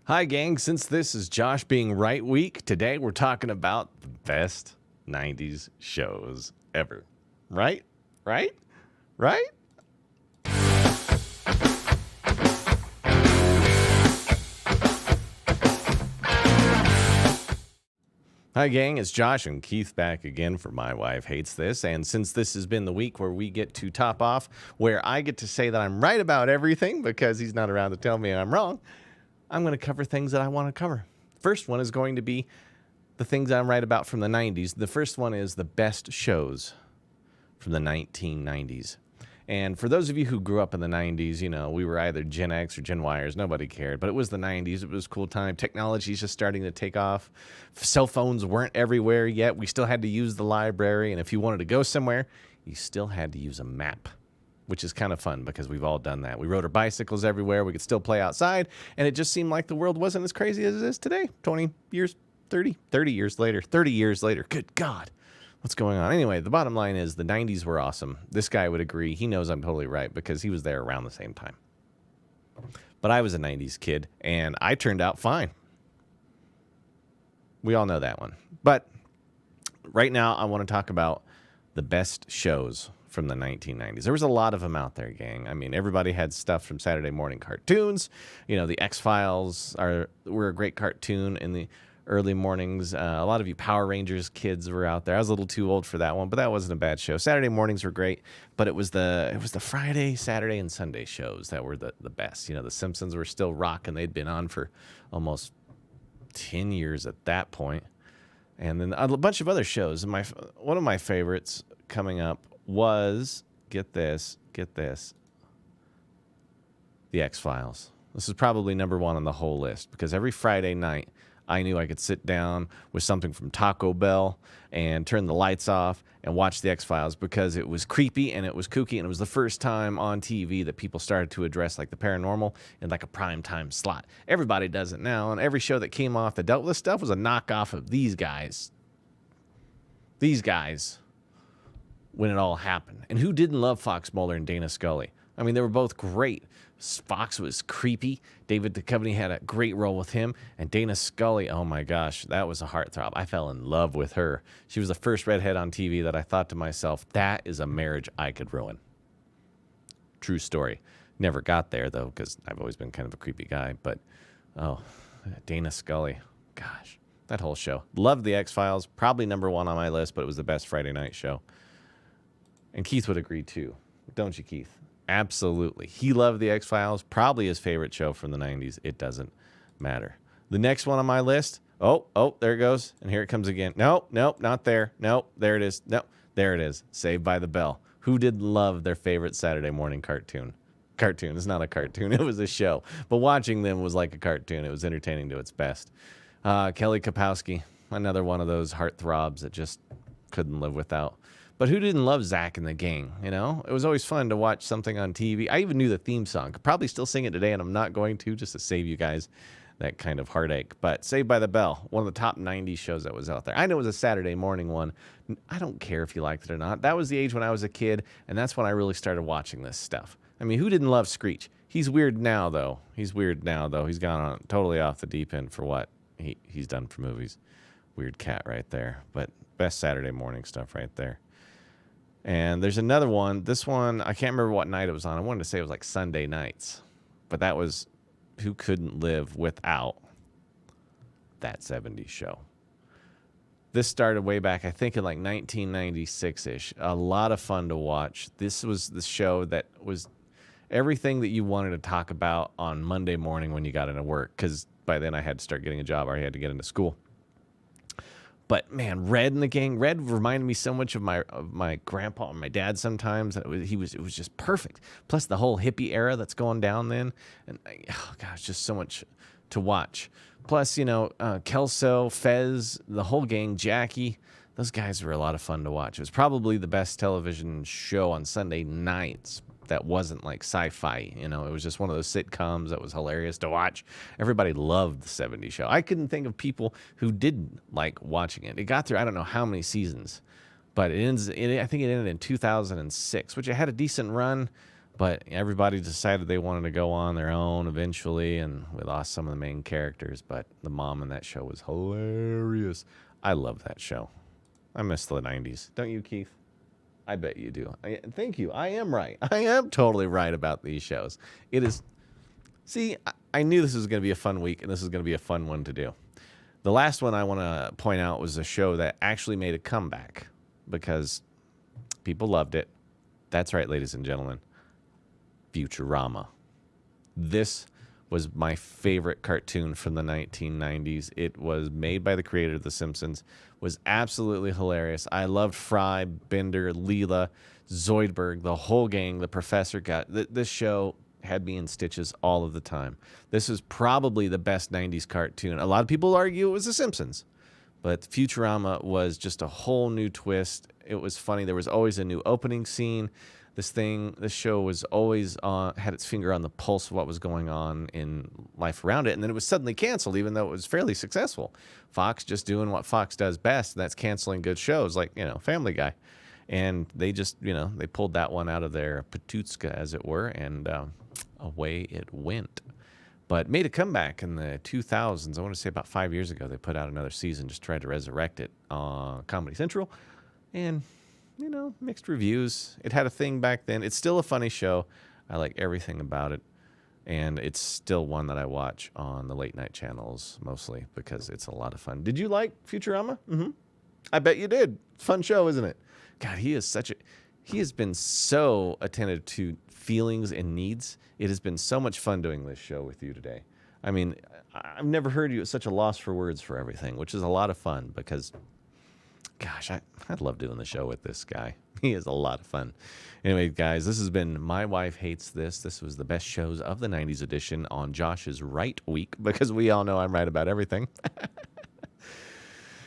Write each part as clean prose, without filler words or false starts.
Hi, gang. Since this is Josh being right week, today we're talking about the best 90s shows ever. Right? Right? Right? Hi, gang. It's Josh and Keith back again for My Wife Hates This. And since this has been the week where we get to top off, where I get to say that I'm right about everything because he's not around to tell me I'm wrong, I'm going to cover things that I want to cover. First one is going to be the things I'm right about from the 90s. The first one is the best shows from the 1990s. And for those of you who grew up in the 90s, you know, we were either Gen X or Gen Yers. Nobody cared. But it was the 90s. It was a cool time. Technology's just starting to take off. Cell phones weren't everywhere yet. We still had to use the library. And if you wanted to go somewhere, you still had to use a map, which is kind of fun because we've all done that. We rode our bicycles everywhere. We could still play outside. And it just seemed like the world wasn't as crazy as it is today. 20 years, 30 years later. 30 years later. Good God. What's going on? Anyway, the bottom line is the 90s were awesome. This guy would agree. He knows I'm totally right because he was there around the same time. But I was a 90s kid, and I turned out fine. We all know that one. But right now, I want to talk about the best shows from the 1990s. There was a lot of them out there, gang. I mean, everybody had stuff from Saturday morning cartoons. You know, the XFiles were a great cartoon in the early mornings. A lot of you Power Rangers kids were out there. I was a little too old for that one, but that wasn't a bad show. Saturday mornings were great, but it was the Friday, Saturday, and Sunday shows that were the best. You know, the Simpsons were still rocking. They'd been on for almost 10 years at that point. And then a bunch of other shows. And one of my favorites coming up was, get this, the X-Files. This is probably number one on the whole list because every Friday night, I knew I could sit down with something from Taco Bell and turn the lights off and watch the X-Files because it was creepy and it was kooky and it was the first time on TV that people started to address like the paranormal in like a prime time slot. Everybody does it now, and every show that came off that dealt with stuff was a knockoff of these guys. These guys when it all happened. And who didn't love Fox Mulder and Dana Scully? I mean, they were both great. Fox was creepy. David Duchovny had a great role with him. And Dana Scully, oh my gosh, that was a heartthrob. I fell in love with her. She was the first redhead on TV that I thought to myself, that is a marriage I could ruin. True story. Never got there, though, because I've always been kind of a creepy guy. But, oh, Dana Scully, gosh, that whole show. Loved the X-Files. Probably number one on my list, but it was the best Friday night show. And Keith would agree, too. Don't you, Keith? Absolutely. He loved the X-Files. Probably his favorite show from the 90s. It doesn't matter. The next one on my list. Oh, there it goes. And here it comes again. Nope, not there. Nope, there it is. Nope, there it is. Saved by the Bell. Who did love their favorite Saturday morning cartoon? Cartoon. It's not a cartoon. It was a show. But watching them was like a cartoon. It was entertaining to its best. Kelly Kapowski. Another one of those heartthrobs that just couldn't live without. But who didn't love Zach and the Gang, you know? It was always fun to watch something on TV. I even knew the theme song. Could probably still sing it today, and I'm not going to, just to save you guys that kind of heartache. But Saved by the Bell, one of the top 90s shows that was out there. I know it was a Saturday morning one. I don't care if you liked it or not. That was the age when I was a kid, and that's when I really started watching this stuff. I mean, who didn't love Screech? He's weird now, though. He's gone on totally off the deep end for what he's done for movies. Weird cat right there. But best Saturday morning stuff right there. And there's another one. This one, I can't remember what night it was on. I wanted to say it was like Sunday nights. But that was who couldn't live without that 70s show. This started way back, I think, in like 1996-ish. A lot of fun to watch. This was the show that was everything that you wanted to talk about on Monday morning when you got into work. Because by then I had to start getting a job or I had to get into school. But man, Red and the Gang. Red reminded me so much of my grandpa and my dad sometimes. It was just perfect. Plus the whole hippie era that's going down then, and oh gosh, just so much to watch. Plus, you know, Kelso, Fez, the whole gang, Jackie. Those guys were a lot of fun to watch. It was probably the best television show on Sunday nights that wasn't like sci-fi. You know, it was just one of those sitcoms that was hilarious to watch. Everybody loved the 70s show. I couldn't think of people who didn't like watching it. It got through I don't know how many seasons, but I think it ended in 2006, which it had a decent run, But everybody decided they wanted to go on their own eventually, and we lost some of the main characters. But the mom in that show was hilarious. I love that show. I miss the 90s. Don't you, Keith? I bet you do. Thank you. I am right. I am totally right about these shows. It is. See, I knew this was going to be a fun week, and this is going to be a fun one to do. The last one I want to point out was a show that actually made a comeback because people loved it. That's right, ladies and gentlemen. Futurama. This was my favorite cartoon from the 1990s. It was made by the creator of The Simpsons. Was absolutely hilarious. I loved Fry, Bender, Leela, Zoidberg, the whole gang. The professor this show had me in stitches all of the time. This was probably the best 90s cartoon. A lot of people argue it was The Simpsons, but Futurama was just a whole new twist. It was funny. There was always a new opening scene. This show was always had its finger on the pulse of what was going on in life around it, and then it was suddenly canceled, even though it was fairly successful. Fox just doing what Fox does best, and that's canceling good shows like, Family Guy. And they just, they pulled that one out of their patutska, as it were, and away it went. But made a comeback in the 2000s. I want to say about 5 years ago, they put out another season, just tried to resurrect it on Comedy Central, and mixed reviews. It had a thing back then. It's still a funny show. I like everything about it. And it's still one that I watch on the late night channels mostly because it's a lot of fun. Did you like Futurama? Mm-hmm. I bet you did. Fun show, isn't it? God, he has been so attentive to feelings and needs. It has been so much fun doing this show with you today. I mean, I've never heard you at such a loss for words for everything, which is a lot of fun because gosh, I'd love doing the show with this guy. He is a lot of fun. Anyway, guys, this has been My Wife Hates This. This was the best shows of the 90s edition on Josh's Right Week, because we all know I'm right about everything.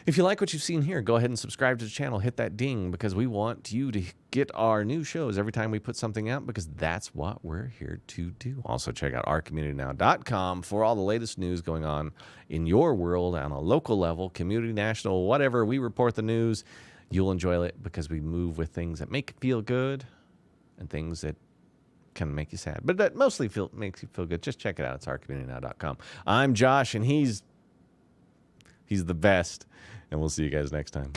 If you like what you've seen here, go ahead and subscribe to the channel. Hit that ding, because we want you to get our new shows every time we put something out, because that's what we're here to do. Also, check out ourcommunitynow.com for all the latest news going on in your world on a local level, community, national, whatever. We report the news. You'll enjoy it because we move with things that make you feel good and things that can make you sad, but that mostly makes you feel good. Just check it out. It's ourcommunitynow.com. I'm Josh, and he's the best. And we'll see you guys next time.